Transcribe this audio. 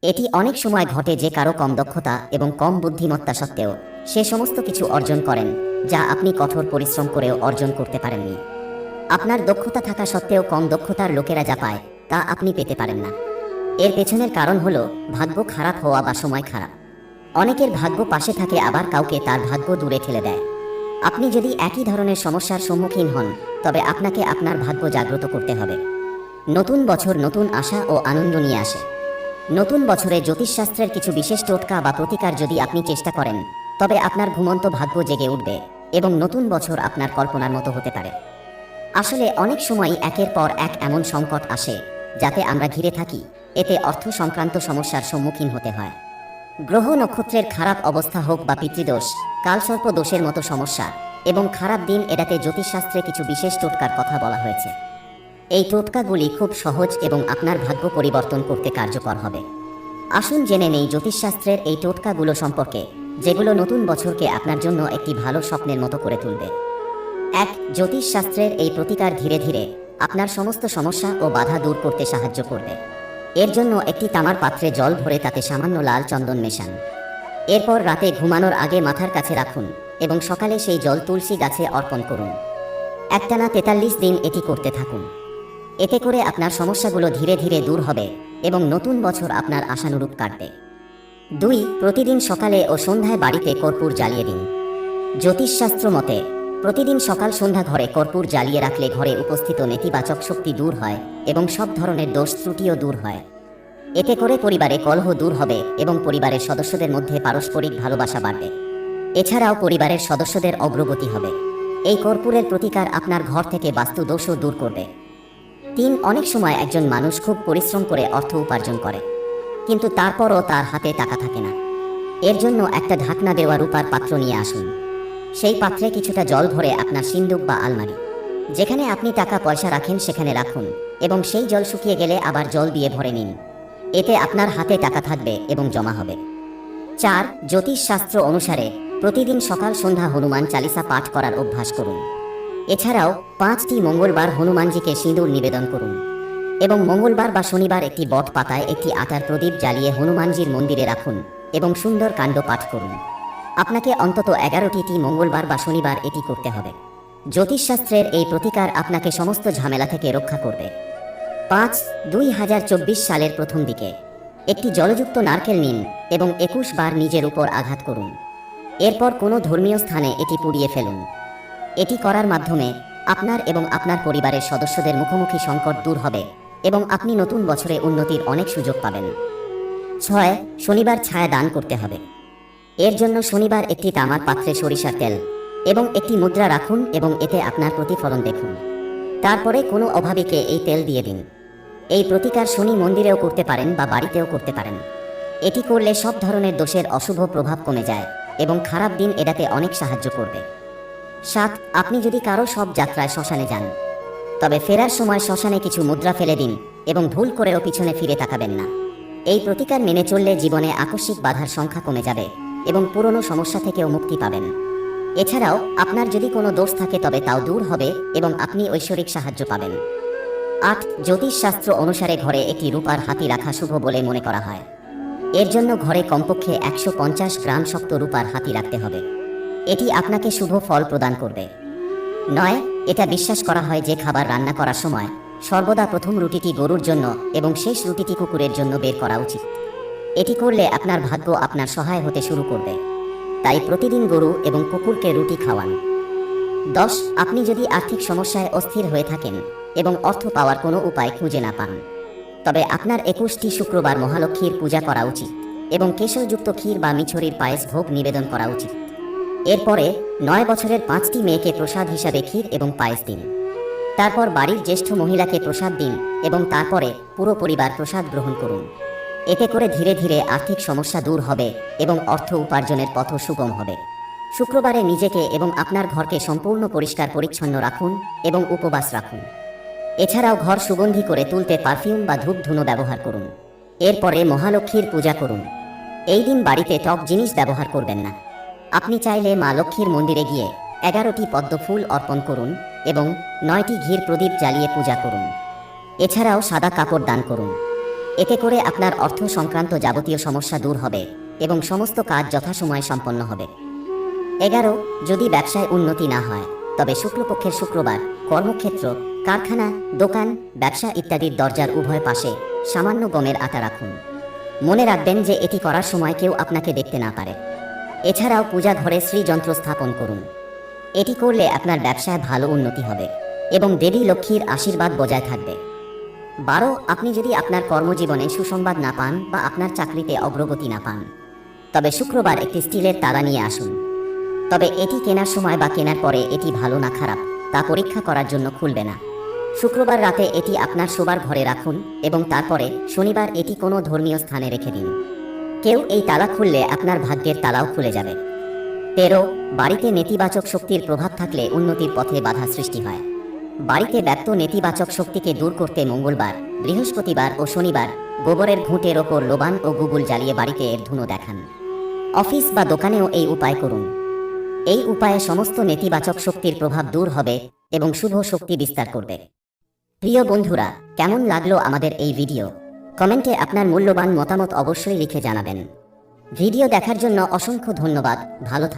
এটি অনেক সময় ঘটে যে কারো কম দক্ষতা এবং কম বুদ্ধিমত্তা সত্ত্বেও সে সমস্ত কিছু অর্জন করেন যা আপনি কঠোর পরিশ্রম করেও অর্জন করতে পারেননি। আপনার দক্ষতা থাকা সত্ত্বেও কম দক্ষতার লোকেরা যা পায় তা আপনি পেতে পারেন না। এর পেছনের কারণ হলো ভাগ্য খারাপ হওয়া বা সময় খারাপ। অনেকের ভাগ্য পাশে থাকে, আবার কাউকে তার ভাগ্য দূরে ঠেলে দেয়। আপনি যদি একই ধরনের সমস্যার সম্মুখীন হন তবে আপনাকে আপনার ভাগ্য জাগ্রত করতে হবে। নতুন বছর নতুন আশা ও আনন্দ নিয়ে আসে। নতুন বছরে জ্যোতিষশাস্ত্রের কিছু বিশেষ টোটকা বা প্রতিকার যদি আপনি চেষ্টা করেন তবে আপনার ঘুমন্ত ভাগ্য জেগে উঠবে এবং নতুন বছর আপনার কল্পনার মতো হতে পারে। আসলে অনেক সময়ই একের পর এক এমন সংকট আসে যাতে আমরা ঘিরে থাকি, এতে অর্থ সংক্রান্ত সমস্যার সম্মুখীন হতে হয়। গ্রহ নক্ষত্রের খারাপ অবস্থা হোক বা পিতৃদোষ, কালসর্প দোষের মতো সমস্যা এবং খারাপ দিন এড়াতে জ্যোতিষশাস্ত্রে কিছু বিশেষ টোটকার কথা বলা হয়েছে। এই টোটকাগুলি খুব সহজ এবং আপনার ভাগ্য পরিবর্তন করতে কার্যকর হবে। আসুন জেনে নেই জ্যোতিষশাস্ত্রের এই টোটকাগুলো সম্পর্কে, যেগুলো নতুন বছরকে আপনার জন্য একটি ভালো স্বপ্নের মতো করে তুলবে। 1. জ্যোতিষশাস্ত্রের এই প্রতিকার ধীরে ধীরে আপনার সমস্ত সমস্যা ও বাধা দূর করতে সাহায্য করবে। এর জন্য একটি তামার পাত্রে জল ভরে তাতে সামান্য লাল চন্দন মেশান। এরপর রাতে ঘুমানোর আগে মাথার কাছে রাখুন এবং সকালে সেই জল তুলসী গাছে অর্পণ করুন। একটানা 43 দিন এটি করতে থাকুন। এতে করে আপনার সমস্যাগুলো ধীরে ধীরে দূর হবে এবং নতুন বছর আপনার আশানুরূপ কাটবে। 2. প্রতিদিন সকালে ও সন্ধ্যায় বাড়িতে কর্পূর জ্বালিয়ে দিন। জ্যোতিষশাস্ত্র মতে প্রতিদিন সকাল সন্ধ্যা ঘরে কর্পূর জ্বালিয়ে রাখলে ঘরে উপস্থিত নেতিবাচক শক্তি দূর হয় এবং সব ধরনের দোষ ত্রুটিও দূর হয়। এতে করে পরিবারে কলহ দূর হবে এবং পরিবারের সদস্যদের মধ্যে পারস্পরিক ভালোবাসা বাড়বে। এছাড়াও পরিবারের সদস্যদের অগ্রগতি হবে। এই কর্পূরের প্রতিকার আপনার ঘর থেকে বাস্তু দোষও দূর করবে। 3. অনেক সময় একজন মানুষ খুব পরিশ্রম করে অর্থ উপার্জন করে, কিন্তু তারপরও তার হাতে টাকা থাকে না। এর জন্য একটা ঢাকনা দেওয়া রূপার পাত্র নিয়ে আসুন। সেই পাত্রে কিছুটা জল ভরে আপনার সিন্দুক বা আলমারি, যেখানে আপনি টাকা পয়সা রাখেন সেখানে রাখুন এবং সেই জল শুকিয়ে গেলে আবার জল দিয়ে ভরে নিন। এতে আপনার হাতে টাকা থাকবে এবং জমা হবে। 4. জ্যোতিষশাস্ত্র অনুসারে প্রতিদিন সকাল সন্ধ্যা হনুমান চালিসা পাঠ করার অভ্যাস করুন। এছাড়াও 5টি মঙ্গলবার হনুমানজিকে সিঁদুর নিবেদন করুন এবং মঙ্গলবার বা শনিবার একটি বট পাতায় একটি আটার প্রদীপ জ্বালিয়ে হনুমানজির মন্দিরে রাখুন এবং সুন্দর কাণ্ড পাঠ করুন। আপনাকে অন্তত 11টি মঙ্গলবার বা শনিবার এটি করতে হবে। জ্যোতিষশাস্ত্রের এই প্রতিকার আপনাকে সমস্ত ঝামেলা থেকে রক্ষা করবে। 5. 2024 সালের প্রথম দিকে একটি জলযুক্ত নারকেল নিন এবং 21 বার নিজের উপর আঘাত করুন। এরপর কোনো ধর্মীয় স্থানে এটি পুড়িয়ে ফেলুন। এটি করার মাধ্যমে আপনার এবং আপনার পরিবারের সদস্যদের মুখোমুখি সংকট দূর হবে এবং আপনি নতুন বছরে উন্নতির অনেক সুযোগ পাবেন। 6. শনিবার ছায়া দান করতে হবে। এর জন্য শনিবার একটি তামার পাত্রে সরিষার তেল এবং একটি মুদ্রা রাখুন এবং এতে আপনার প্রতিফলন দেখুন। তারপরে কোনো অভাবীকে এই তেল দিয়ে দিন। এই প্রতিকার শনি মন্দিরেও করতে পারেন বা বাড়িতেও করতে পারেন। এটি করলে সব ধরনের দোষের অশুভ প্রভাব কমে যায় এবং খারাপ দিন এড়াতে অনেক সাহায্য করবে। 7. আপনি যদি কারো সব যাত্রায় শ্মশানে যান তবে ফেরার সময় শ্মশানে কিছু মুদ্রা ফেলে দিন এবং ভুল করেও পিছনে ফিরে তাকাবেন না। এই প্রতিকার মেনে চললে জীবনে আকস্মিক বাধার সংখ্যা কমে যাবে এবং পুরনো সমস্যা থেকেও মুক্তি পাবেন। এছাড়াও আপনার যদি কোনো দোষ থাকে তবে তাও দূর হবে এবং আপনি ঐশ্বরিক সাহায্য পাবেন। 8. জ্যোতিষশাস্ত্র অনুসারে ঘরে একটি রূপার হাতি রাখা শুভ বলে মনে করা হয়। এর জন্য ঘরে কমপক্ষে 150 গ্রাম শক্ত রূপার হাতি রাখতে হবে। এটি আপনাকে শুভ ফল প্রদান করবে। 9. এটা বিশ্বাস করা হয় যে খাবার রান্না করার সময় সর্বদা প্রথম রুটিটি গরুর জন্য এবং শেষ রুটিটি কুকুরের জন্য বের করা উচিত। এটি করলে আপনার ভাগ্য আপনার সহায় হতে শুরু করবে। তাই প্রতিদিন গরু এবং কুকুরকে রুটি খাওয়ান। 10. আপনি যদি আর্থিক সমস্যায় অস্থির হয়ে থাকেন এবং অর্থ পাওয়ার কোনো উপায় খুঁজে না পান তবে আপনার 21টি শুক্রবার মহালক্ষ্মীর পূজা করা উচিত এবং কেশরযুক্ত ক্ষীর বা মিছরির পায়েস ভোগ নিবেদন করা উচিত। এরপরে 9 বছরের 5টি মেয়েকে প্রসাদ হিসাবে ক্ষীর এবং পায়েস দিন। তারপর বাড়ির জ্যেষ্ঠ মহিলাকে প্রসাদ দিন এবং তারপরে পুরো পরিবার প্রসাদ গ্রহণ করুন। এতে করে ধীরে ধীরে আর্থিক সমস্যা দূর হবে এবং অর্থ উপার্জনের পথ সুগম হবে। শুক্রবারে নিজেকে এবং আপনার ঘরকে সম্পূর্ণ পরিষ্কার পরিচ্ছন্ন রাখুন এবং উপবাস রাখুন। এছাড়াও ঘর সুগন্ধি করে তুলতে পারফিউম বা ধূপ ধুনো ব্যবহার করুন। এরপরে মহালক্ষ্মীর পূজা করুন। এই দিন বাড়িতে টক জিনিস ব্যবহার করবেন না। আপনি চাইলে মা লক্ষ্মীর মন্দিরে গিয়ে 11টি পদ্ম ফুল অর্পণ করুন এবং 9টি ঘির প্রদীপ জ্বালিয়ে পূজা করুন। এছাড়াও সাদা কাপড় দান করুন। এতে করে আপনার অর্থ সংক্রান্ত যাবতীয় সমস্যা দূর হবে এবং সমস্ত কাজ যথাসময়ে সম্পন্ন হবে। 11 যদি ব্যবসায় উন্নতি না হয় তবে শুক্লপক্ষের শুক্রবার কর্মক্ষেত্র, কারখানা, দোকান, ব্যবসা ইত্যাদির দরজার উভয় পাশে সামান্য গমের আটা রাখুন। মনে রাখবেন যে এটি করার সময় কেউ আপনাকে দেখতে না পারে। এছাড়াও পূজা ঘরে শ্রীযন্ত্র স্থাপন করুন। এটি করলে আপনার ব্যবসায় ভালো উন্নতি হবে এবং দেবী লক্ষ্মীর আশীর্বাদ বজায় থাকবে। 12 আপনি যদি আপনার কর্মজীবনে সুসংবাদ না পান বা আপনার চাকরিতে অগ্রগতি না পান তবে শুক্রবার একটি স্টিলের তালা নিয়ে আসুন। তবে এটি কেনার সময় বা কেনার পরে এটি ভালো না খারাপ তা পরীক্ষা করার জন্য খুলবে না। শুক্রবার রাতে এটি আপনার শোবার ঘরে রাখুন এবং তারপরে শনিবার এটি কোনো ধর্মীয় স্থানে রেখে দিন। কেউ এই তালা খুললে আপনার ভাগ্যের তালাও খুলে যাবে। 13 বাড়িতে নেতিবাচক শক্তির প্রভাব থাকলে উন্নতির পথে বাধা সৃষ্টি হয়। বাড়িতে ব্যক্ত নেতিবাচক শক্তিকে দূর করতে মঙ্গলবার, বৃহস্পতিবার ও শনিবার গোবরের ঘুঁটের ওপর লোবান ও গুগুল জ্বালিয়ে বাড়িতে এর ধুনো দেখান। অফিস বা দোকানেও এই উপায় করুন। এই উপায়ে সমস্ত নেতিবাচক শক্তির প্রভাব দূর হবে এবং শুভ শক্তি বিস্তার করবে। প্রিয় বন্ধুরা, কেমন লাগলো আমাদের এই ভিডিও? কমেন্টে আপনার মূল্যবান মতামত অবশ্যই লিখে জানাবেন। ভিডিও দেখার জন্য অসংখ্য ধন্যবাদ। ভালো থাকবেন।